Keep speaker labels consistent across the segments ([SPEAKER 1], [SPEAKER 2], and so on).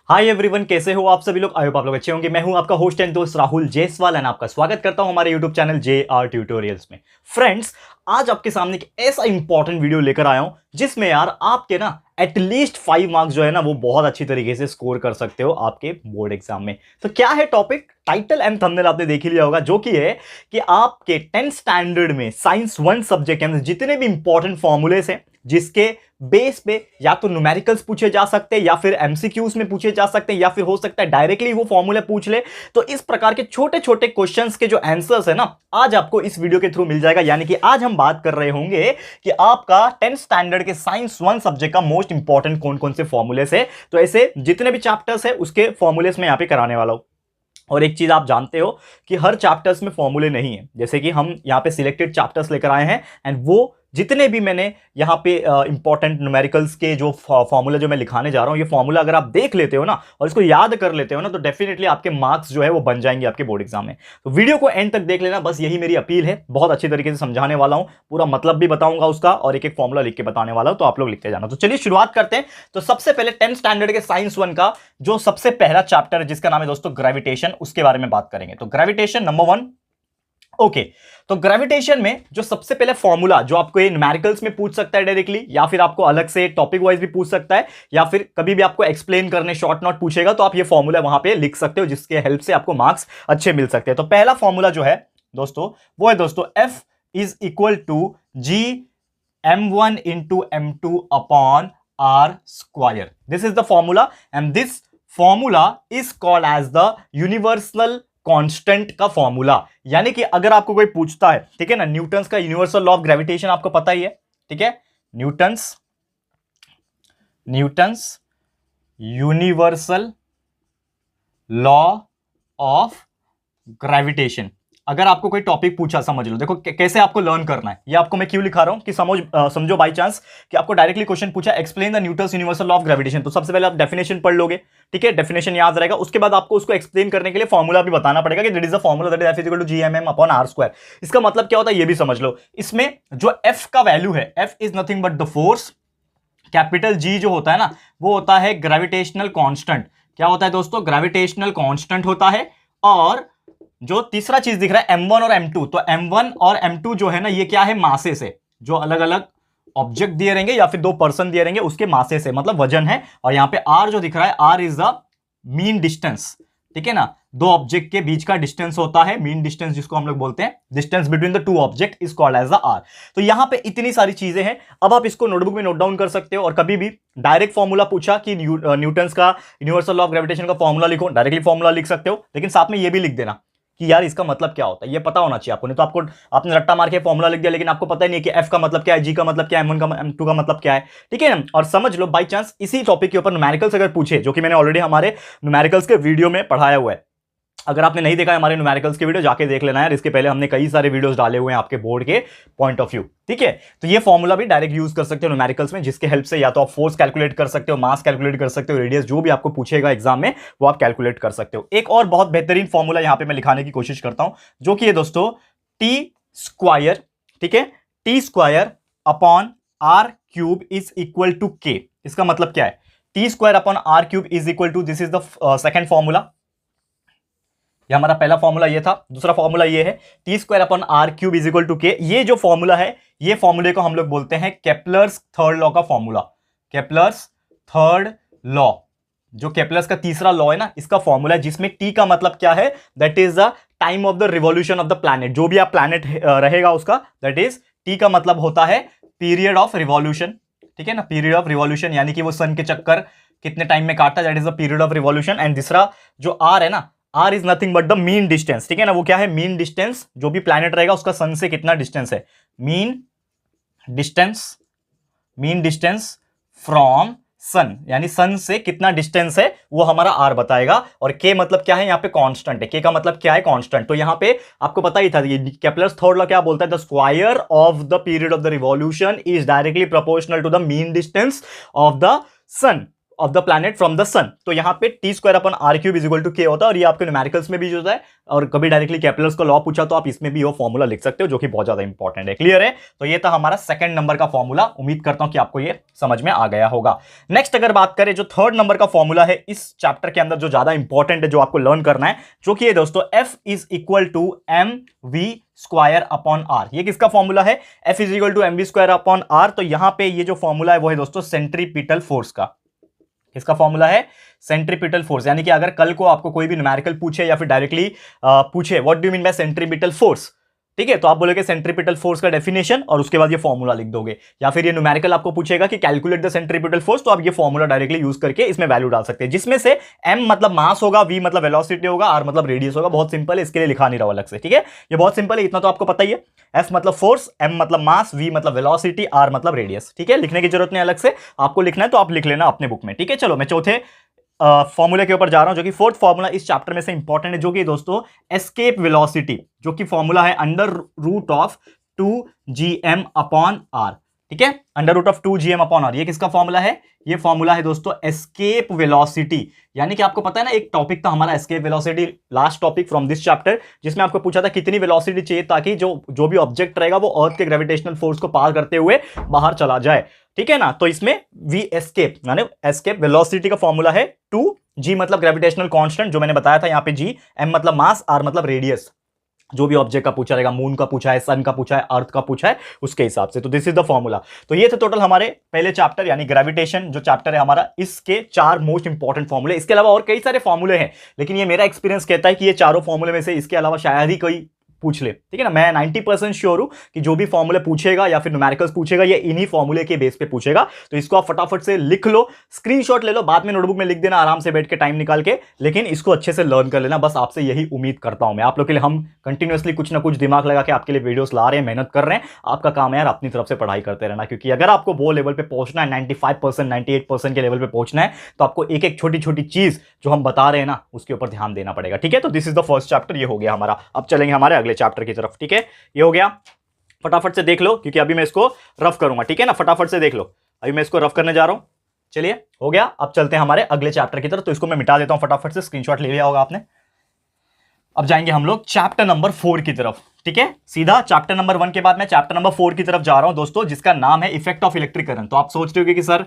[SPEAKER 1] Hi everyone, कैसे हो आप सभी लोग। आई होप आप लोग अच्छे होंगे। मैं हूं आपका होस्ट एंड दोस्त राहुल जायसवाल एंड आपका स्वागत करता हूं हमारे यूट्यूब चैनल JR ट्यूटोरियल्स में। फ्रेंड्स, आज आपके सामने एक ऐसा इंपॉर्टेंट वीडियो लेकर आया हूं जिसमें यार आपके ना एटलीस्ट 5 मार्क्स जो है ना वो बहुत अच्छी तरीके से स्कोर कर सकते हो आपके बोर्ड एग्जाम में। तो क्या है टॉपिक, टाइटल एंड थंबनेल आपने देख ही लिया होगा, जो कि है कि आपके 10th स्टैंडर्ड में साइंस 1 सब्जेक्ट के अंदर जितने भी इंपॉर्टेंट फॉर्मूलेस हैं जिसके बेस पे या तो न्यूमेरिकल्स पूछे जा सकते हैं या फिर एमसीक्यूज में पूछे जा सकते हैं या फिर हो सकता है डायरेक्टली वो फॉर्मूले पूछ ले। तो इस प्रकार के छोटे छोटे क्वेश्चंस के जो आंसर्स है ना आज आपको इस वीडियो के थ्रू मिल जाएगा। यानी कि आज हम बात कर रहे होंगे कि आपका 10th स्टैंडर्ड के साइंस 1 सब्जेक्ट का मोस्ट इंपॉर्टेंट कौन कौन से फॉर्मूलेस है। तो ऐसे जितने भी चैप्टर्स है उसके फॉर्मूलेस में यहां पे कराने वाला हूं। और एक चीज आप जानते हो कि हर चैप्टर्स में फॉर्मूले नहीं है, जैसे कि हम यहां पे सिलेक्टेड चैप्टर्स लेकर आए हैं एंड वो जितने भी मैंने यहाँ पे इंपॉर्टेंट न्यूमेरिकल्स के जो फॉर्मूला जो मैं लिखाने जा रहा हूँ, ये फॉर्मूला अगर आप देख लेते हो ना और इसको याद कर लेते हो ना तो डेफिनेटली आपके मार्क्स जो है वो बन जाएंगे आपके बोर्ड एग्जाम में। तो वीडियो को एंड तक देख लेना, बस यही मेरी अपील है। बहुत अच्छी तरीके से समझाने वाला हूँ, पूरा मतलब भी बताऊंगा उसका और एक एक फॉर्मूला लिख के बताने वाला हूँ, तो आप लोग लिखते जाना। तो चलिए शुरुआत करते हैं। तो सबसे पहले 10th स्टैंडर्ड के साइंस 1 का जो सबसे पहला चैप्टर है जिसका नाम है दोस्तों ग्रेविटेशन, उसके बारे में बात करेंगे। तो ग्रेविटेशन नंबर 1। ओके, तो ग्रेविटेशन में जो सबसे पहले फॉर्मूला जो आपको ये न्यूमेरिकल्स में पूछ सकता है डायरेक्टली, या फिर आपको अलग से टॉपिक वाइज भी पूछ सकता है, या फिर कभी भी आपको एक्सप्लेन करने शॉर्ट नोट पूछेगा तो आप ये फॉर्मूला वहां पे लिख सकते हो जिसके हेल्प से आपको मार्क्स अच्छे मिल सकते हैं। तो पहला फॉर्मूला जो है दोस्तों वो है दोस्तों F is equal to G m1 into m2 upon r square. This is the formula and this formula is called as the universal constant का फॉर्मूला। यानी कि अगर आपको कोई पूछता है, ठीक है ना, न्यूटन्स का यूनिवर्सल लॉ ऑफ ग्रेविटेशन आपको पता ही है, ठीक है, Newton's universal law of gravitation. अगर आपको कोई टॉपिक पूछा, समझ लो, देखो कैसे आपको लर्न करना है, ये आपको मैं क्यों लिखा रहा हूं कि समझो बाई चांस कि आपको डायरेक्टली क्वेश्चन पूछा explain the Newton's universal law of gravitation, तो सबसे पहले आप डेफिनेशन पढ़ लोगे, ठीक है, डेफिनेशन याद रहेगा। उसके बाद आपको उसको एक्सप्लेन करने के लिए फॉर्मूला भी बताना पड़ेगा कि that is the formula that is F equal to GMM upon R square. इसका मतलब क्या होता है ये भी समझ लो। इसमें जो F का वैल्यू है, F is nothing but the force, capital G जो होता है ना वो होता है ग्रेविटेशनल कांस्टेंट। क्या होता है दोस्तों? ग्रेविटेशनल कांस्टेंट होता है। और जो तीसरा चीज दिख रहा है M1 और M2, तो M1 और M2 जो है ना ये क्या है? मासेस है, जो अलग अलग ऑब्जेक्ट दिए रहेंगे या फिर दो पर्सन दिए रहेंगे उसके मासेस है, मतलब वजन है। और यहां पे R जो दिख रहा है, R is the mean distance, ठीक है ना, दो ऑब्जेक्ट के बीच का डिस्टेंस होता है मीन डिस्टेंस, जिसको हम लोग बोलते हैं distance between the two object is called as the R। तो यहां पे इतनी सारी चीजें हैं। अब आप इसको नोटबुक में नोट डाउन कर सकते हो और कभी भी डायरेक्ट फॉर्मूला पूछा कि न्यूटन्स का यूनिवर्सल लॉ ऑफ ग्रेविटेशन का फॉर्मूला लिखो, डायरेक्टली फॉर्मूला लिख सकते हो, लेकिन साथ में ये भी लिख देना कि यार इसका मतलब क्या होता है, ये पता होना चाहिए आपको। नहीं तो आपको आपने रट्टा मार के फॉर्मूला लिख दिया लेकिन आपको पता ही नहीं है कि F का मतलब क्या है, G का मतलब क्या है, M1 का M2 का मतलब क्या है, ठीक है ना। और समझ लो बाई चांस इसी टॉपिक के ऊपर न्यूमेरिकल्स अगर पूछे, जो कि मैंने ऑलरेडी हमारे न्यूमेरिकल्स के वीडियो में पढ़ाया हुआ है, अगर आपने नहीं देखा है हमारे न्यूमेरिकल्स के वीडियो जाके देख लेना यार। इसके पहले हमने कई सारे वीडियोस डाले हुए हैं आपके बोर्ड के पॉइंट ऑफ व्यू, ठीक है। तो ये फॉर्मूला भी डायरेक्ट यूज कर सकते हो न्यूमेरिकल्स में, जिसके हेल्प से या तो आप फोर्स कैलकुलेट कर सकते हो, मास कैलकुलेट कर सकते हो, रेडियस जो भी आपको पूछेगा एग्जाम में वो आप कैलकुलेट कर सकते हो। एक और बहुत बेहतरीन फॉर्मूला यहां पे मैं लिखाने की कोशिश करता हूं, जो कि है दोस्तों टी स्क्वायर, ठीक है, T square upon R cube is equal to K. इसका मतलब क्या है? T square upon R cube is equal to, this is the second formula. ये हमारा पहला फॉर्मूला ये था। दूसरा फॉर्मूला ये है T square upon R cube is equal to K. ये जो फॉर्मूला है, ये फॉर्मूले को हम लोग बोलते हैं केप्लर्स थर्ड लॉ का फॉर्मूला। केप्लर्स थर्ड लॉ, जो केप्लर्स का तीसरा लॉ है ना, इसका फॉर्मूला है, जिसमें टी का मतलब क्या है? That is the time of the revolution of the planet. जो भी आप प्लैनेट रहेगा उसका, दैट इज टी का मतलब होता है पीरियड ऑफ रिवॉल्यूशन, ठीक है ना, पीरियड ऑफ रिवॉल्यूशन, यानी कि वो सन के चक्कर कितने टाइम में काटता है, that is the period of revolution. And दूसरा जो आर है ना, R is nothing but the mean distance, ठीक है ना, वो क्या है? मीन डिस्टेंस, जो भी प्लैनेट रहेगा उसका सन से कितना डिस्टेंस है, मीन डिस्टेंस फ्रॉम सन, यानी सन से कितना डिस्टेंस है वो हमारा आर बताएगा। और के मतलब क्या है? यहाँ पे कांस्टेंट है। के का मतलब क्या है? कांस्टेंट। तो यहाँ पे आपको पता ही था, ये केप्लर्स थर्ड लॉ क्या बोलता है? The square of the period of the revolution is directly proportional to the mean distance of the sun. Of the planet from the sun. तो यहाँ पे T²/r³ is equal to K होता है, और ये आपके न्यूमेरिकल्स में भी जो है, और कभी डायरेक्टली कैपिटल्स का लॉ पूछा तो आप इसमें भी वो फॉर्मूला लिख सकते हो, जो कि बहुत ज्यादा इंपॉर्टेंट है। क्लियर है? तो ये था हमारा सेकंड नंबर का फॉर्मूला। उम्मीद करता हूं कि आपको ये समझ में आ गया होगा। नेक्स्ट अगर बात करें जो थर्ड नंबर का फॉर्मूला है इस चैप्टर के अंदर, जो ज्यादा इंपॉर्टेंट है, जो आपको लर्न करना है, जो कि है दोस्तों F is equal to mv²/r। ये किसका फॉर्मूला है? F is equal to mv²/r। तो यहां पे ये जो फॉर्मूला है वो है दोस्तों सेंट्रीपिटल फोर्स का। किसका फॉर्मूला है? Centripetal force. यानी कि अगर कल को आपको कोई भी न्यूमेरिकल पूछे या फिर डायरेक्टली पूछे what do you mean by centripetal force, ठीक है, तो आप बोलोगे सेंट्रीपिटल फोर्स का डेफिनेशन और उसके बाद ये फॉर्मूला लिख दोगे। या फिर ये न्यूमेरिकल आपको पूछेगा कि कैलकुलेट द सेंट्रीपिटल फोर्स, तो आप ये फॉर्मूला डायरेक्टली यूज करके इसमें वैल्यू डाल सकते हैं, जिसमें से m मतलब मास होगा, v मतलब वेलोसिटी होगा, r मतलब रेडियस होगा। बहुत सिंपल है, इसके लिए लिखा नहीं रहा अलग से, ठीक है, ये बहुत सिंपल है, इतना तो आपको पता ही है। f मतलब फोर्स, m मतलब मास, v मतलब वेलोसिटी, r मतलब रेडियस, ठीक है, लिखने की जरूरत नहीं अलग से, आपको लिखना है तो आप लिख लेना अपने बुक में, ठीक है। चलो मैं चौथे फॉर्मूले के ऊपर जा रहा हूं, जो कि फोर्थ फॉर्मूला इस चैप्टर में से इंपॉर्टेंट है, जो कि दोस्तों एस्केप वेलोसिटी, जो कि फॉर्मूला है √2gm/r, ठीक है, √2gm/r। ये किसका फॉर्मूला है? ये फॉर्मूला है दोस्तों एस्केप वेलोसिटी। यानी कि आपको पता है ना, एक टॉपिक था हमारा escape velocity, last topic from this chapter, जिसमें आपको पूछा था कितनी वेलोसिटी चाहिए ताकि जो भी ऑब्जेक्ट रहेगा वो अर्थ के ग्रेविटेशनल फोर्स को पार करते हुए बाहर चला जाए, ठीक है ना। तो इसमें वी एस्केप यानी एस्केप वेलोसिटी का फॉर्मूला है 2g मतलब ग्रेविटेशनल कांस्टेंट, जो मैंने बताया था यहाँ पे, g, m मतलब मास, r मतलब रेडियस। जो भी ऑब्जेक्ट का पूछा रहेगा, मून का पूछा है, सन का पूछा है, अर्थ का पूछा है, उसके हिसाब से। तो दिस इज द फॉर्मूला। तो ये थे टोटल हमारे पहले चैप्टर यानी ग्रेविटेशन जो चैप्टर है हमारा, इसके 4 मोस्ट इंपॉर्टेंट फॉर्मूले। इसके अलावा और कई सारे फॉर्मूले हैं, लेकिन ये मेरा एक्सपीरियंस कहता है कि ये चारों फॉर्मूले में से इसके अलावा शायद ही कोई पूछ ले, ठीक है ना। मैं 90% श्योर हूं कि जो भी फॉर्मूले पूछेगा या फिर न्यूमेरिकल्स पूछेगा, ये इन्हीं फॉर्मूले के बेस पे पूछेगा। तो इसको आप फटाफट से लिख लो, स्क्रीनशॉट ले लो, बाद में नोटबुक में लिख देना आराम से बैठ के टाइम निकाल के, लेकिन इसको अच्छे से लर्न कर लेना। बस आपसे यही उम्मीद करता हूं मैं, आप लोग के लिए हम कंटिन्यूअसली कुछ ना कुछ दिमाग लगा के आपके लिए वीडियोस ला रहे हैं, मेहनत कर रहे हैं। आपका काम है यार अपनी तरफ से पढ़ाई करते रहना, क्योंकि अगर आपको वो लेवल पे पहुंचना है, 95% 98% के लेवल पे पहुंचना है, तो आपको एक एक छोटी छोटी चीज जो हम बता रहे हैं ना, उसके ऊपर ध्यान देना पड़ेगा, ठीक है। तो this is the first chapter, ये हो गया हमारा। अब चलेंगे हमारे अगले चैप्टर की तरफ, ठीक है। ये हो गया, फटाफट से देख लो क्योंकि अभी मैं इसको रफ करूंगा, ठीक है ना। फटाफट से देख लो, अभी मैं इसको रफ करने जा रहा हूं। चलिए हो गया, अब चलते हैं हमारे अगले चैप्टर की तरफ। तो इसको मैं मिटा देता हूं फटाफट से, स्क्रीनशॉट ले लिया होगा आपने। अब जाएंगे हम लोग चैप्टर नंबर 4 की तरफ, ठीक है। सीधा चैप्टर नंबर 1 के बाद मैं चैप्टर नंबर 4 की तरफ जा रहा हूं दोस्तों, जिसका नाम है इफेक्ट ऑफ इलेक्ट्रिक करंट। तो आप सोच रहे हो कि सर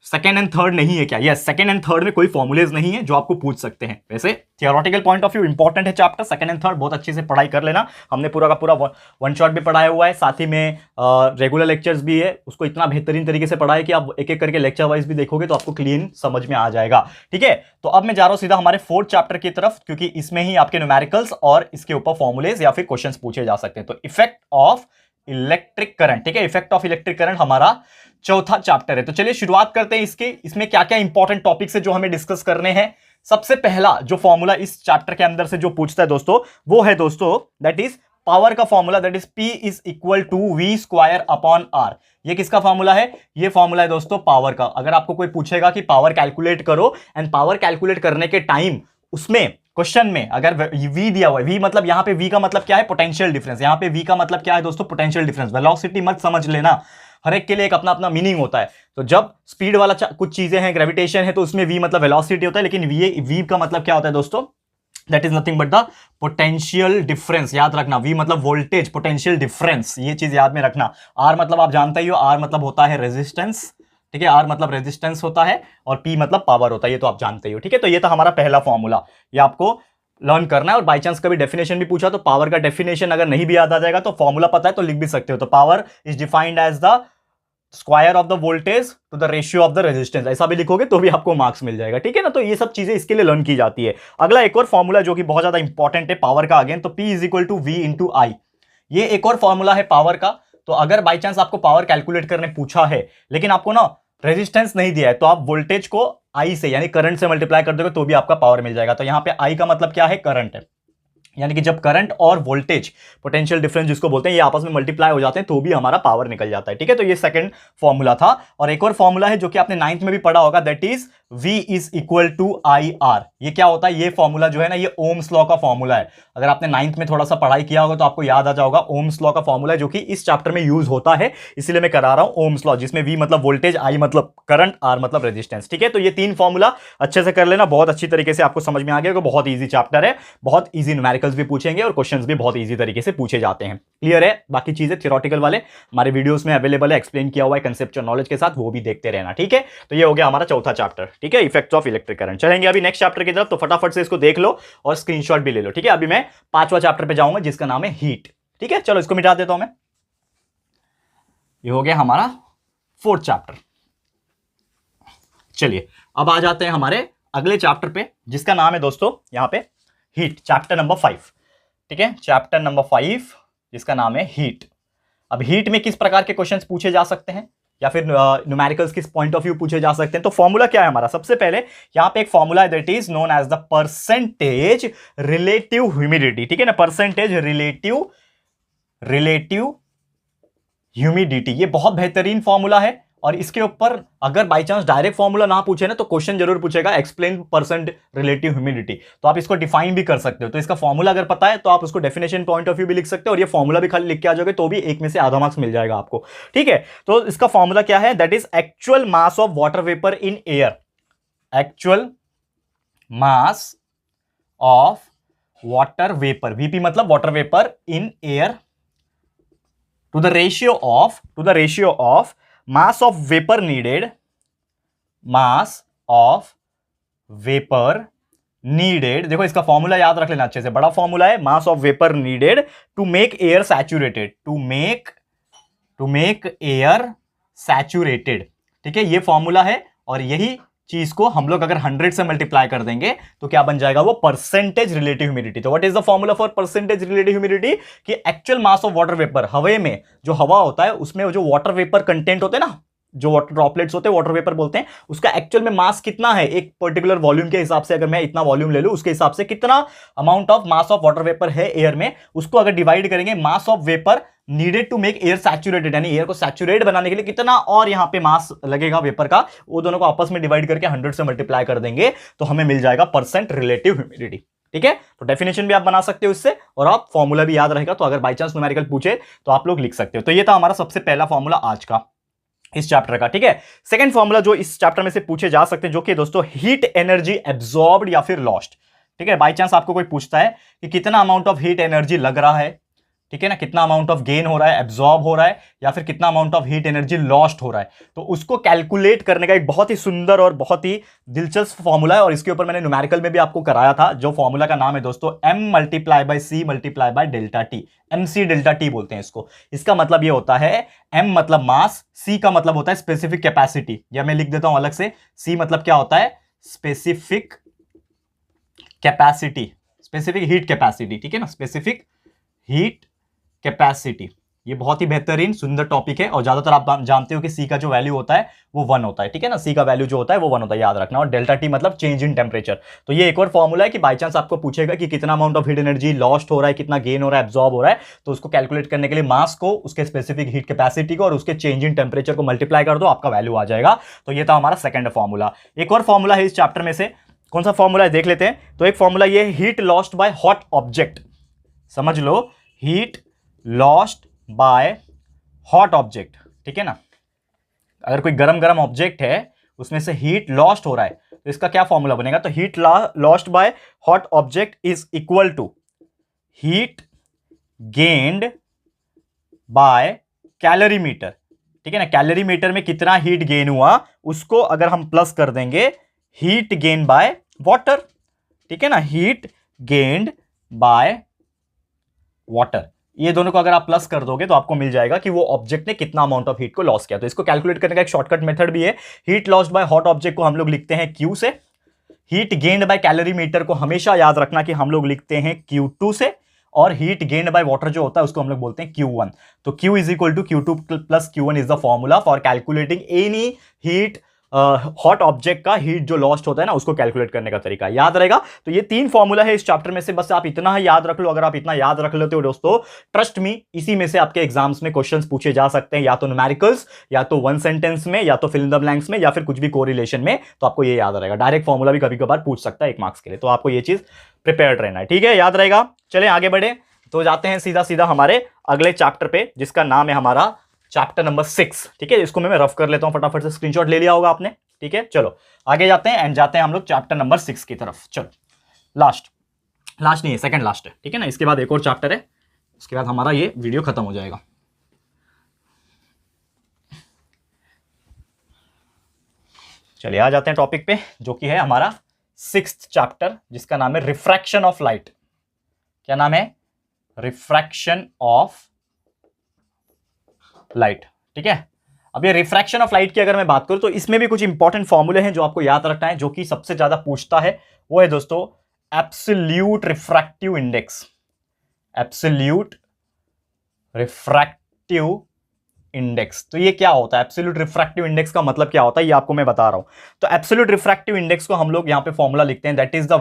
[SPEAKER 1] सेकंड एंड थर्ड नहीं है क्या? यस, सेकंड एंड थर्ड में कोई फॉर्मूलेज नहीं है जो आपको पूछ सकते हैं। वैसे theoretical point of view important है चैप्टर, सेकंड एंड थर्ड बहुत अच्छे से पढ़ाई कर लेना। हमने पूरा का पूरा वन शॉट भी पढ़ाया हुआ है, साथ ही में रेगुलर लेक्चर्स भी है, उसको इतना बेहतरीन तरीके से पढ़ाया कि आप एक एक करके लेक्चर वाइज भी देखोगे तो आपको क्लीन समझ में आ जाएगा, ठीक है। तो अब मैं जा रहा हूं सीधा हमारे 4th चैप्टर की तरफ, क्योंकि इसमें ही आपके न्यूमेरिकल्स और इसके ऊपर फॉर्मूलेज या फिर क्वेश्चंस पूछे जा सकते हैं। तो इफेक्ट ऑफ इलेक्ट्रिक करंट, ठीक है, इफेक्ट ऑफ इलेक्ट्रिक करंट हमारा चौथा चैप्टर है। तो चलिए शुरुआत करते हैं इसमें क्या क्या इंपॉर्टेंट टॉपिक्स है जो हमें डिस्कस करने हैं। सबसे पहला जो फॉर्मूला इस चैप्टर के अंदर से जो पूछता है दोस्तों, वो है दोस्तों दैट इज पावर का formula, that is P is equal to v²/r। ये किसका फॉर्मूला है? ये फॉर्मूला है दोस्तों पावर का। अगर आपको कोई पूछेगा कि पावर कैलकुलेट करो, एंड पावर कैलकुलेट करने के टाइम उसमें क्वेश्चन में अगर v दिया हुआ है, v मतलब यहां पे v का मतलब क्या है? Potential difference. यहां पे v का मतलब क्या है दोस्तों? Potential difference. वेलोसिटी मत समझ लेना, हर एक के लिए एक अपना अपना मीनिंग होता है। तो जब स्पीड वाला कुछ चीजें हैं, ग्रेविटेशन है, तो उसमें v मतलब वेलोसिटी होता है, लेकिन v का मतलब क्या होता है दोस्तों? That is nothing but the potential difference. याद रखना, v मतलब वोल्टेज, पोटेंशियल डिफरेंस, ये चीज याद में रखना। r मतलब आप जानते ही हो, r मतलब होता है रेजिस्टेंस, ठीक है, r मतलब रेजिस्टेंस होता है, और p मतलब पावर होता है, ये तो आप जानते ही हो, ठीक है। तो ये था हमारा पहला फॉर्मूला, ये आपको लर्न करना है। और बाई चांस कभी डेफिनेशन भी पूछा तो पावर का डेफिनेशन अगर नहीं भी याद आ जाएगा तो फॉर्मूला पता है तो लिख भी सकते हो। तो power is defined as the square of the voltage to the ratio of the resistance, ऐसा भी लिखोगे तो भी आपको मार्क्स मिल जाएगा, ठीक है ना। तो ये सब चीजें इसके लिए लर्न की जाती है। अगला एक और फॉर्मूला जो कि बहुत ज्यादा इंपॉर्टेंट है पावर का, अगेन, तो P is equal to V into I. ये एक और फॉर्मूला है पावर का। तो अगर बाई चांस आपको पावर कैलकुलेट करने पूछा है, लेकिन आपको ना रेजिस्टेंस नहीं दिया है, तो आप वोल्टेज को आई से यानी करंट से मल्टीप्लाई कर दोगे तो भी आपका पावर मिल जाएगा। तो यहां पे आई का मतलब क्या है? करंट है, यानी कि जब करंट और वोल्टेज पोटेंशियल डिफरेंस जिसको बोलते हैं ये आपस में मल्टीप्लाई हो जाते हैं तो भी हमारा पावर निकल जाता है। ठीक है, तो ये सेकंड फॉर्मूला था। और एक और फॉर्मूला है जो कि आपने 9th में भी पढ़ा होगा, that is V is equal to I R. ये क्या होता है, ये फॉर्मूला जो है ना, ये ओम्स लॉ का फॉर्मूला है। अगर आपने 9th में थोड़ा सा पढ़ाई किया होगा तो आपको याद आ जाएगा, ओम्स लॉ का फॉर्मूला है जो कि इस चैप्टर में यूज होता है, इसलिए मैं करा रहा हूं ओम्स लॉ, जिसमें V मतलब वोल्टेज, I मतलब करंट, R मतलब रेजिस्टेंस। ठीक है, तो ये 3 फॉर्मूला अच्छे से कर लेना, बहुत अच्छी तरीके से आपको समझ में आ गया। बहुत ईजी चैप्टर है, बहुत ईजी न्यूमेरिकल्स भी पूछेंगे और क्वेश्चंस भी बहुत ईजी तरीके से पूछे जाते हैं। क्लियर है, बाकी चीजें थियोरेटिकल वाले हमारे वीडियोस में अवेलेबल है, एक्सप्लेन किया हुआ है कंसेप्चुअल नॉलेज के साथ, वो भी देखते रहना। ठीक है, तो ये हो गया हमारा चौथा चैप्टर। ठीक है, इफेक्ट्स ऑफ इलेक्ट्रिक करंट। चलेंगे अभी नेक्स्ट चैप्टर की तरफ, तो फटाफट से इसको देख लो और स्क्रीनशॉट भी ले लो। ठीक है, अभी मैं 5वां चैप्टर पे जाऊंगा जिसका नाम है हीट। ठीक है, चलो इसको मिटा देता हूं मैं। ये हो गया हमारा 4th चैप्टर। चलिए अब आ जाते हैं हमारे अगले चैप्टर पे जिसका नाम है दोस्तों यहां पे हीट, चैप्टर नंबर 5। ठीक है, चैप्टर नंबर 5 जिसका नाम है हीट। अब हीट में किस प्रकार के क्वेश्चंस पूछे जा सकते हैं या फिर न्यूमेरिकल्स किस पॉइंट ऑफ व्यू पूछे जा सकते हैं। तो फॉर्मूला क्या है हमारा, सबसे पहले यहां पे एक फॉर्मूला है, that is known as the percentage relative humidity. ठीक है ना, परसेंटेज रिलेटिव ह्यूमिडिटी, ये बहुत बेहतरीन फॉर्मूला है। और इसके ऊपर अगर बाई चांस डायरेक्ट फॉर्मूला ना पूछे ना तो क्वेश्चन जरूर पूछेगा एक्सप्लेन परसेंट रिलेटिव ह्यूमिडिटी, तो आप इसको डिफाइन भी कर सकते हो। तो इसका फॉर्मूला अगर पता है तो आप उसको डेफिनेशन पॉइंट ऑफ व्यू भी लिख सकते हो, और ये फॉर्मूला भी खाली लिख के आ जाओगे तो भी 1 में से आधा मार्क्स मिल जाएगा आपको। ठीक है, तो इसका फॉर्मूला क्या है, that is actual mass of water vapour in air. Actual mass of water vapour, VP मतलब water vapour in air, to the ratio of mass of vapor needed देखो इसका फॉर्मूला याद रख लेना अच्छे से, बड़ा फॉर्मूला है, mass of vapour needed to make air saturated, to make air saturated. ठीक है, ये फॉर्मूला है, और यही चीज को हम लोग अगर 100 से मल्टीप्लाई कर देंगे तो क्या बन जाएगा, वो परसेंटेज रिलेटिव ह्यूमिडिटी। तो what is the formula for percentage relative humidity, कि actual mass of water vapour, हवा में जो हवा होता है उसमें जो वाटर वेपर कंटेंट होते हैं ना, जो वाटर ड्रॉपलेट्स होते हैं वाटर वेपर बोलते हैं, उसका एक्चुअल में मास कितना है, एक पर्टिकुलर वॉल्यूम के हिसाब से, अगर मैं इतना वॉल्यूम ले लूं उसके हिसाब से कितना amount of mass of water vapour है एयर में, उसको अगर डिवाइड करेंगे mass of vapour needed to make air saturated, यानी एयर को सैचुरेट बनाने के लिए कितना और यहां पे मास लगेगा वेपर का, वो दोनों को आपस में डिवाइड करके 100 से मल्टीप्लाई कर देंगे तो हमें मिल जाएगा परसेंट रिलेटिव ह्यूमिडिटी। ठीक है, तो डेफिनेशन भी आप बना सकते हो इससे, और आप फॉर्मूला भी याद रहेगा, तो अगर बाई चांस न्यूमेरिकल पूछे तो आप लोग लिख सकते हो। तो ये था हमारा सबसे पहला फॉर्मूला आज का इस चैप्टर का। ठीक है, सेकंड फॉर्मूला जो इस चैप्टर में से पूछे जा सकते हैं, जो कि दोस्तों हीट एनर्जी एब्जॉर्ब्ड या फिर लॉस्ट। ठीक है, बाई चांस आपको कोई पूछता है कि कितना अमाउंट ऑफ हीट एनर्जी लग रहा है, ठीक है ना, कितना अमाउंट ऑफ गेन हो रहा है, एब्जॉर्ब हो रहा है, या फिर कितना amount of heat energy lost हो रहा है, तो उसको कैलकुलेट करने का एक बहुत ही सुंदर और बहुत ही दिलचस्प फॉर्मूला है, और इसके ऊपर मैंने न्यूमेरिकल में भी आपको कराया था। जो फॉर्मूला का नाम है दोस्तों M multiply by C multiply by delta T, MC delta T बोलते हैं इसको। इसका मतलब ये होता है, M मतलब मास, C का मतलब होता है स्पेसिफिक कैपेसिटी, या मैं लिख देता हूं अलग से, C मतलब क्या होता है, specific capacity, specific heat capacity. ठीक है ना, स्पेसिफिक हीट कैपेसिटी, ये बहुत ही बेहतरीन सुंदर टॉपिक है, और ज्यादातर आप जानते हो कि C का जो वैल्यू होता है वो 1 होता है। ठीक है ना, C का वैल्यू जो होता है वो 1 होता है, याद रखना। और डेल्टा टी मतलब चेंज इन टेम्परेचर। तो ये एक और फॉर्मूला है कि बाई चांस आपको पूछेगा कि कितना amount of heat energy lost हो रहा है, कितना गेन हो रहा है, एब्जॉर्ब हो रहा है, तो उसको कैलकुलेट करने के लिए मास को, उसके स्पेसिफिक हीट कैपेसिटी को और उसके चेंज इन टेम्परेचर को मल्टीप्लाई कर दो, आपका वैल्यू आ जाएगा। तो ये था हमारा सेकंड फॉर्मूला। एक और फॉर्मूला है इस चैप्टर में से, कौन सा फॉर्मूला है देख लेते हैं। तो एक फॉर्मूला ये heat lost by hot object, समझ लो, heat lost by hot object. ठीक है ना, अगर कोई गरम गरम ऑब्जेक्ट है उसमें से हीट लॉस्ट हो रहा है तो इसका क्या फॉर्मूला बनेगा, तो heat lost by hot object is equal to heat gained by calorimeter. ठीक है ना, कैलोरीमीटर में कितना हीट गेन हुआ उसको अगर हम प्लस कर देंगे हीट गेन बाय वाटर। ठीक है ना, हीट गेन्ड बाय वाटर, ये दोनों को अगर आप प्लस कर दोगे तो आपको मिल जाएगा कि वो ऑब्जेक्ट ने कितना अमाउंट ऑफ हीट को लॉस किया। तो इसको कैलकुलेट करने का एक शॉर्टकट मेथड भी है। Heat lost by hot object को हम लोग लिखते हैं Q से, हीट गेन्ड बाय कैलोरीमीटर को हमेशा याद रखना कि हम लोग लिखते हैं Q2 से, और हीट गेन्ड बाय वाटर जो होता है उसको हम लोग बोलते हैं Q1। तो Q is equal to Q2 plus Q1 is the formula for calculating any heat hot object का हीट जो लॉस्ट होता है ना उसको कैलकुलेट करने का तरीका याद रहेगा। तो ये 3 फॉर्मूला है इस चैप्टर में से, बस आप इतना ही याद रख लो। अगर आप इतना याद रख लेते हो दोस्तों, ट्रस्ट मी, इसी में से आपके एग्जाम्स में क्वेश्चंस पूछे जा सकते हैं, या तो न्यूमेरिकल्स, या तो वन सेंटेंस में, या तो फिल इन द ब्लैंक्स में, या फिर कुछ भी कोरिलेशन में। तो आपको ये याद रहेगा। डायरेक्ट फॉर्मूला भी कभी कभार पूछ सकता है 1 मार्क्स के लिए, तो आपको ये चीज प्रिपेयर्ड रहना है, ठीक है, याद रहेगा। चलें आगे बढ़े, तो जाते हैं सीधा सीधा हमारे अगले चैप्टर पे, जिसका नाम है हमारा चैप्टर नंबर 6, ठीक है। इसको मैं रफ कर लेता हूं, फटाफट से स्क्रीनशॉट ले लिया होगा आपने, ठीक है। चलो आगे जाते हैं एंड जाते हैं हम लोग चैप्टर नंबर 6 की तरफ। चलो लास्ट नहीं है, सेकंड लास्ट है, ठीक है ना। इसके बाद एक और चैप्टर है, उसके बाद हमारा ये वीडियो खत्म हो जाएगा। चलिए आ जाते हैं टॉपिक पे, जो कि है हमारा 6th चैप्टर, जिसका नाम है रिफ्रैक्शन ऑफ लाइट। क्या नाम है? रिफ्रैक्शन ऑफ लाइट, ठीक है। अब ये रिफ्रैक्शन ऑफ लाइट की अगर मैं बात करूं तो इसमें भी कुछ इंपॉर्टेंट फॉर्मूले हैं जो आपको याद रखना है, जो कि सबसे ज्यादा पूछता है। वो है दोस्तों absolute refractive index. Absolute refractive index, तो ये क्या होता है? एब्सोल्यूट रिफ्रैक्टिव इंडेक्स का मतलब क्या होता है, ये आपको मैं बता रहा हूं। तो एब्सोल्यूट रिफ्रैक्टिव इंडेक्स को हम लोग यहां पे फॉर्मूला लिखते हैं, that is the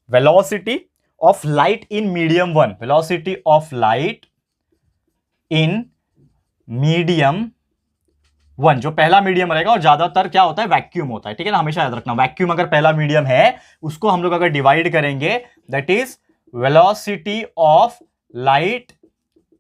[SPEAKER 1] velocity of light in medium 1। Velocity of light in medium 1, जो पहला मीडियम रहेगा, और ज्यादातर क्या होता है, वैक्यूम होता है, ठीक है ना। हमेशा याद रखना, वैक्यूम अगर पहला मीडियम है, उसको हम लोग अगर डिवाइड करेंगे, that is velocity of light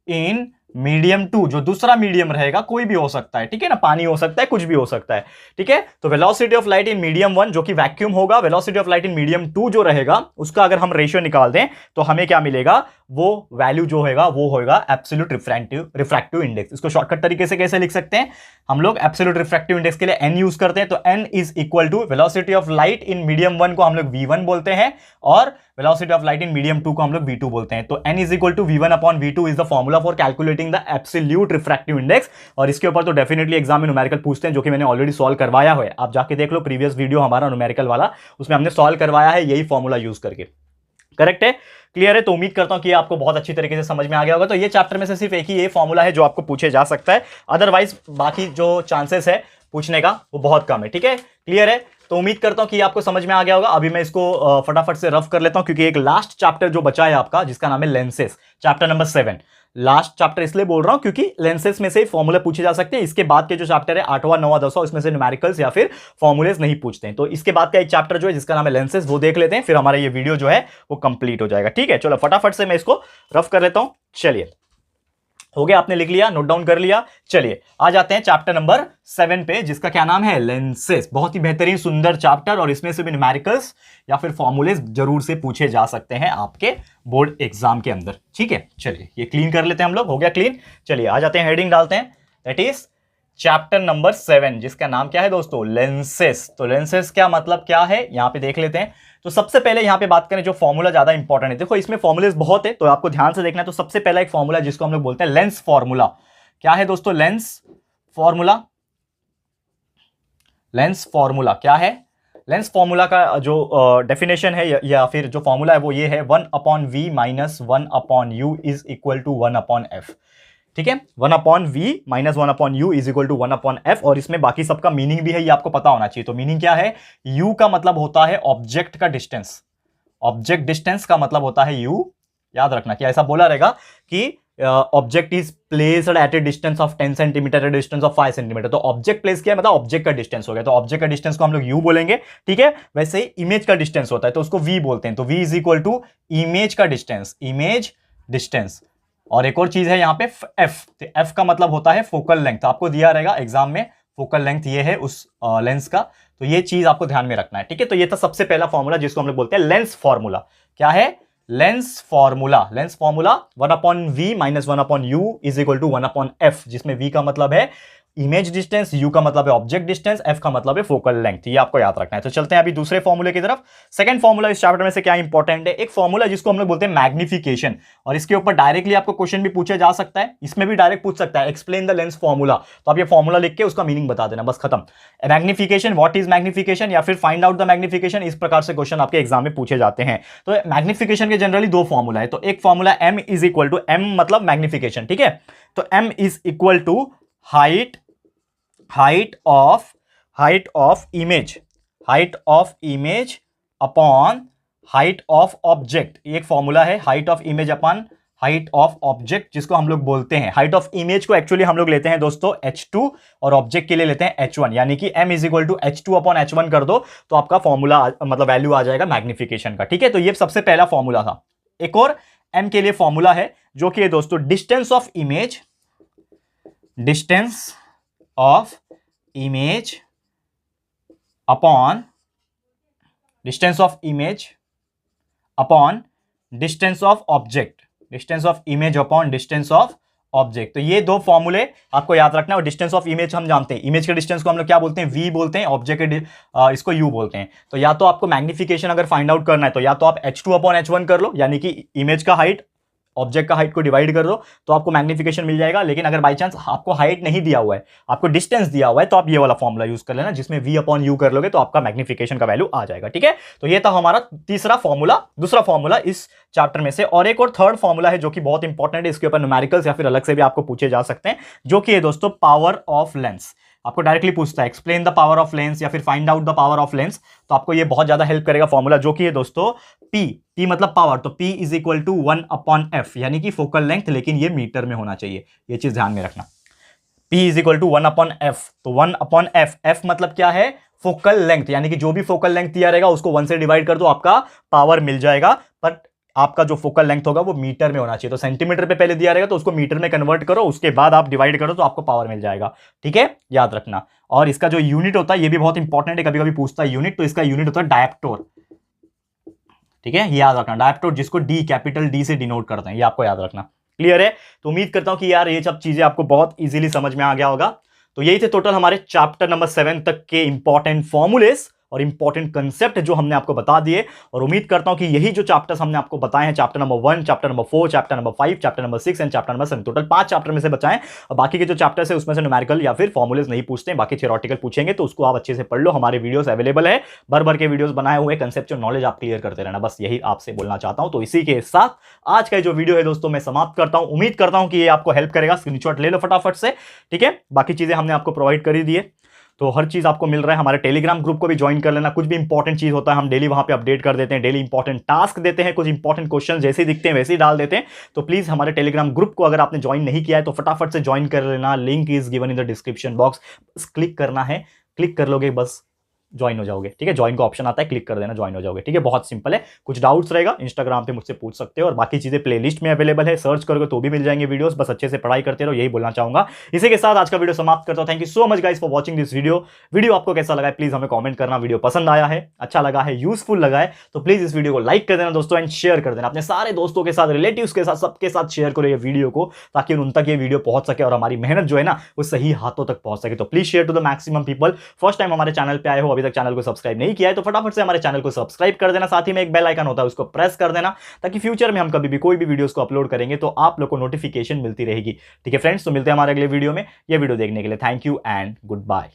[SPEAKER 1] in medium 2, जो दूसरा मीडियम रहेगा, कोई भी हो सकता है, ठीक है ना, पानी हो सकता है, कुछ भी हो सकता है, ठीक है। तो velocity of light in medium 1 जो कि वैक्यूम होगा, velocity of light in medium 2 जो रहेगा, उसका अगर हम रेशियो निकाल दें तो हमें क्या मिलेगा, वो वैल्यू जो होगा वो होगा एब्सोल्यूट रिफ्रैक्टिव इंडेक्स। इसको शॉर्टकट तरीके से कैसे लिख सकते हैं हम लोग? एब्सोल्यूट रिफ्रैक्टिव इंडेक्स के लिए n यूज करते हैं, तो n is equal to velocity of light in medium 1 को हम लोग v1 बोलते हैं, और velocity of light in medium 2 को हम लोग v2 बोलते हैं। तो n is equal to v1 upon v2 is the formula for calculating the absolute refractive index. और इसके ऊपर तो डेफिनेटली एग्जाम में न्यूमेरिकल पूछते हैं, जो कि मैंने ऑलरेडी सॉल्व करवाया है। आप जाके देख लो प्रीवियस वीडियो हमारा न्यूमेरिकल वाला, उसमें हमने सॉल्व करवाया है यही फॉर्मूला यूज करके। करेक्ट है, क्लियर है। तो उम्मीद करता हूं कि आपको बहुत अच्छी तरीके से समझ में आ गया होगा। तो ये चैप्टर में से सिर्फ एक ही ये फॉर्मूला है जो आपको पूछे जा सकता है, अदरवाइज बाकी जो चांसेस है पूछने का वो बहुत कम है, ठीक है, क्लियर है। तो उम्मीद करता हूं कि आपको समझ में आ गया होगा। अभी मैं इसको फटाफट से रफ कर लेता हूं, क्योंकि एक लास्ट चैप्टर जो बचा है आपका, जिसका नाम है lenses, chapter number 7। Last chapter इसलिए बोल रहा हूं क्योंकि लेंसेस में से फॉर्मूले पूछे जा सकते हैं। इसके बाद के जो चैप्टर है 8वां 9वां 10वां, इसमें से न्यूमेरिकल्स या फिर फॉर्मूलेस नहीं पूछते हैं। तो इसके बाद का एक चैप्टर जो है जिसका नाम है लेंसेस, वो देख लेते हैं, फिर हमारा ये वीडियो जो है वो कंप्लीट हो जाएगा, ठीक है। चलो फटाफट से मैं इसको रफ कर लेता हूं। चलिए, हो गया, आपने लिख लिया, नोट डाउन कर लिया। चलिए आ जाते हैं चैप्टर नंबर 7 पे, जिसका क्या नाम है, लेंसेस। बहुत ही बेहतरीन सुंदर चैप्टर, और इसमें से भी न्यूमेरिकल्स या फिर फॉर्मूलेस जरूर से पूछे जा सकते हैं आपके बोर्ड एग्जाम के अंदर, ठीक है। चलिए ये क्लीन कर लेते हैं हम लोग, हो गया क्लीन। चलिए आ जाते हैं, हेडिंग डालते हैं, दैट इज चैप्टर नंबर 7, जिसका नाम क्या है दोस्तों, लेंसेस। तो लेंसेस क्या मतलब क्या है, यहां पे देख लेते हैं। तो सबसे पहले यहां पे बात करें, जो फॉर्मूला ज्यादा इंपॉर्टेंट है, देखो इसमें फॉर्मूलेस बहुत है, तो आपको ध्यान से देखना है। तो सबसे पहला एक फॉर्मूला जिसको हम लोग बोलते हैं लेंस फॉर्मूला। क्या है दोस्तों, लेंस फॉर्मूला। लेंस फॉर्मूला क्या है? लेंस फॉर्मूला का जो डेफिनेशन है या फिर जो फॉर्मूला है वो ये है, 1/v minus 1/u is equal to 1/f, ठीक है। 1/v minus 1/u is equal to 1/f। और इसमें बाकी सबका मीनिंग भी है, ये आपको पता होना चाहिए। तो मीनिंग क्या है, u का मतलब होता है ऑब्जेक्ट का डिस्टेंस। ऑब्जेक्ट डिस्टेंस का मतलब होता है u। याद रखना कि ऐसा बोला रहेगा कि object is placed at A distance of 10 centimetre, A distance of 5 centimetre. तो ऑब्जेक्ट प्लेस किया मतलब ऑब्जेक्ट का डिस्टेंस हो गया, तो ऑब्जेक्ट का डिस्टेंस को हम लोग u बोलेंगे, ठीक है। वैसे ही इमेज का डिस्टेंस होता है तो उसको v बोलते हैं। तो v is equal to image का डिस्टेंस, इमेज डिस्टेंस। और एक और चीज है यहाँ पे f, तो f का मतलब होता है फोकल लेंथ। आपको दिया रहेगा एग्जाम में, फोकल लेंथ ये है उस लेंस का, तो ये चीज आपको ध्यान में रखना है, ठीक है। तो ये था सबसे पहला फॉर्मूला जिसको हम लोग बोलते हैं लेंस फॉर्मूला। क्या है? Lens formula. Lens formula 1/v minus 1/u is equal to 1/f, जिसमें v का मतलब है इमेज डिस्टेंस, u का मतलब है ऑब्जेक्ट डिस्टेंस, f का मतलब है फोकल लेंथ। ये आपको याद रखना है। तो चलते हैं अभी दूसरे फॉर्मूले की तरफ। सेकंड फॉर्मूला इस चैप्टर में से क्या इंपॉर्टेंट है, एक फॉर्मूला जिसको हम लोग बोलते हैं मैग्निफिकेशन, और इसके ऊपर डायरेक्टली आपको क्वेश्चन भी पूछा जा सकता है। इसमें भी डायरेक्ट पूछ सकता है, एक्सप्लेन द लेंस फॉर्मूला। तो आप ये फॉर्मूला लिख के उसका मीनिंग बता देना, बस खत्म। मैग्निफिकेशन, व्हाट इज मैग्निफिकेशन, या फिर फाइंड आउट द मैग्निफिकेशन, इस प्रकार से क्वेश्चन आपके एग्जाम में पूछे जाते हैं। तो मैग्निफिकेशन के जनरली दो फॉर्मूला है। तो एक formula m is equal to, m मतलब मैग्निफिकेशन, ठीक है। तो m is equal to height height of image upon height of object, ये एक फॉर्मूला है, height of image upon height of object, जिसको हम लोग बोलते हैं हाइट ऑफ इमेज को एक्चुअली हम लोग लेते हैं दोस्तों h2 और ऑब्जेक्ट के लिए लेते हैं h1, यानी कि m is equal to h2 upon h1 कर दो तो आपका फॉर्मूला मतलब वैल्यू आ जाएगा मैग्निफिकेशन का। ठीक है, तो ये सबसे पहला फॉर्मूला था। एक और m के लिए फॉर्मूला है जो कि दोस्तों distance of image upon distance of object, distance of image upon distance of object. तो ये दो फॉर्मूले आपको याद रखना है। और डिस्टेंस ऑफ इमेज हम जानते हैं, इमेज के डिस्टेंस को हम लोग क्या बोलते हैं, v बोलते हैं, ऑब्जेक्ट के इसको u बोलते हैं। तो या तो आपको मैग्निफिकेशन अगर फाइंड आउट करना है तो या तो आप h2 अपॉन h1 कर लो, यानी कि इमेज का हाइट ऑब्जेक्ट का हाइट को डिवाइड कर दो तो आपको मैग्निफिकेशन मिल जाएगा। लेकिन अगर बाई चांस आपको हाइट नहीं दिया हुआ है, आपको डिस्टेंस दिया हुआ है, तो आप ये वाला फॉर्मूला यूज कर लेना जिसमें v अपॉन u कर लोगे तो आपका मैग्निफिकेशन का वैल्यू आ जाएगा। ठीक है, तो ये था हमारा तीसरा फॉर्मूला, दूसरा फॉर्मूला इस चैप्टर में से। और एक और थर्ड फॉर्मूला है जो कि बहुत इंपॉर्टेंट है, इसके ऊपर न्यूमेरिकल्स या फिर अलग से भी आपको पूछे जा सकते हैं, जो कि है दोस्तों पावर ऑफ लेंस। आपको डायरेक्टली पूछता है explain the power of lens या फिर find out the power of lens, तो आपको ये बहुत ज्यादा हेल्प करेगा फॉर्मूला, जो कि है दोस्तों P मतलब पावर, तो P is equal to 1 upon f, यानी कि फोकल लेंथ, लेकिन ये मीटर में होना चाहिए, ये चीज ध्यान में रखना। P is equal to 1 upon f, तो 1 अपॉन f मतलब क्या है, फोकल लेंथ, यानी कि जो भी फोकल लेंथ दिया रहेगा उसको 1 से डिवाइड कर दो, आपका पावर मिल जाएगा। पर आपका जो फोकल लेंथ होगा वो मीटर में होना चाहिए, तो सेंटीमीटर पे पहले दिया रहेगा तो उसको मीटर में कन्वर्ट करो, उसके बाद आप डिवाइड करो तो आपको पावर मिल जाएगा। ठीक है, याद रखना। और इसका जो यूनिट होता है ये भी बहुत इंपॉर्टेंट है, कभी कभी पूछता है यूनिट, तो इसका यूनिट होता है डायप्टोर। ठीक है, ये याद रखना, डायप्टोर, जिसको डी कैपिटल डी से डिनोट करते हैं, ये आपको याद रखना। क्लियर है? तो उम्मीद करता हूं कि यार ये सब चीजें आपको बहुत इजीली समझ में आ गया होगा। तो यही थे टोटल हमारे चैप्टर नंबर 7 तक के इंपॉर्टेंट फॉर्मूलेस और इंपॉर्टेंट कंसेप्ट जो हमने आपको बता दिए। और उम्मीद करता हूं कि यही जो चैप्टर्स हमने आपको बताए हैं, chapter number 1, chapter number 4, chapter number 5, chapter number 6 and chapter number 7, total 5 chapter में से बचाएं। और बाकी के जो चैप्टर्स है उसमें से न्यूमेरिकल या फिर फॉर्मूलेस नहीं पूछते हैं, बाकी थ्योरेटिकल पूछेंगे, तो उसको आप अच्छे से पढ़ लो। हमारे वीडियोस अवेलेबल है, भर के वीडियोस बनाए हुए, कंसेप्चुअल नॉलेज आप क्लियर करते रहना, बस यही आपसे बोलना चाहता हूं। तो इसी के साथ आज का जो वीडियो है दोस्तों मैं समाप्त करता हूं। उम्मीद करता हूं कि ये आपको हेल्प करेगा, स्क्रीनशॉट ले लो फटाफट से। ठीक है, बाकी चीजें हमने आपको प्रोवाइड कर ही दी है, तो हर चीज आपको मिल रहा है। हमारे टेलीग्राम ग्रुप को भी ज्वाइन कर लेना, कुछ भी इंपॉर्टेंट चीज होता है हम डेली वहां पे अपडेट कर देते हैं, डेली इंपॉर्टेंट टास्क देते हैं, कुछ इंपॉर्टेंट क्वेश्चन जैसे दिखते हैं वैसे ही डाल देते हैं। तो प्लीज हमारे टेलीग्राम ग्रुप को अगर आपने ज्वाइन नहीं किया है तो फटाफट से ज्वाइन कर लेना, link is given in the description box, बस क्लिक करना है, क्लिक कर लोगे बस ज्वाइन हो जाओगे। ठीक है, ज्वाइन का ऑप्शन आता है, क्लिक कर देना, ज्वाइन हो जाओगे। ठीक है, बहुत सिंपल है। कुछ डाउट्स रहेगा इंस्टाग्राम पे मुझसे पूछ सकते हो, और बाकी चीजें प्लेलिस्ट में अवेलेबल है, सर्च करोगे तो भी मिल जाएंगे वीडियोस। बस अच्छे से पढ़ाई करते रहो, यही बोलना चाहूंगा। इसी के साथ आज का वीडियो समाप्त करता हूं। Thank you so much guys for watching this video आपको कैसा लगा है प्लीज हमें कॉमेंट करना। वीडियो पसंद आया है, अच्छा लगा है, यूजफुल लगा है तो प्लीज इस वीडियो को लाइक कर देना दोस्तों, एंड शेयर कर देना अपने सारे दोस्तों के साथ, रिलेटिव्स के साथ, सबके साथ शेयर करो ये वीडियो को, ताकि उन तक ये वीडियो पहुंच सके और हमारी मेहनत जो है ना वो सही हाथों तक पहुंच सके। तो please share to the maximum people. First time हमारे चैनल पे आए हो, अभी तक चैनल को सब्सक्राइब नहीं किया है तो फटाफट से हमारे चैनल को सब्सक्राइब कर देना, साथ ही में एक बेल आइकन होता है उसको प्रेस कर देना, ताकि फ्यूचर में हम कभी भी कोई भी वीडियोस को अपलोड करेंगे तो आप लोग को नोटिफिकेशन मिलती रहेगी। ठीक है फ्रेंड्स, तो मिलते हैं हमारे अगले वीडियो में। ये वीडियो देखने के लिए thank you and good bye.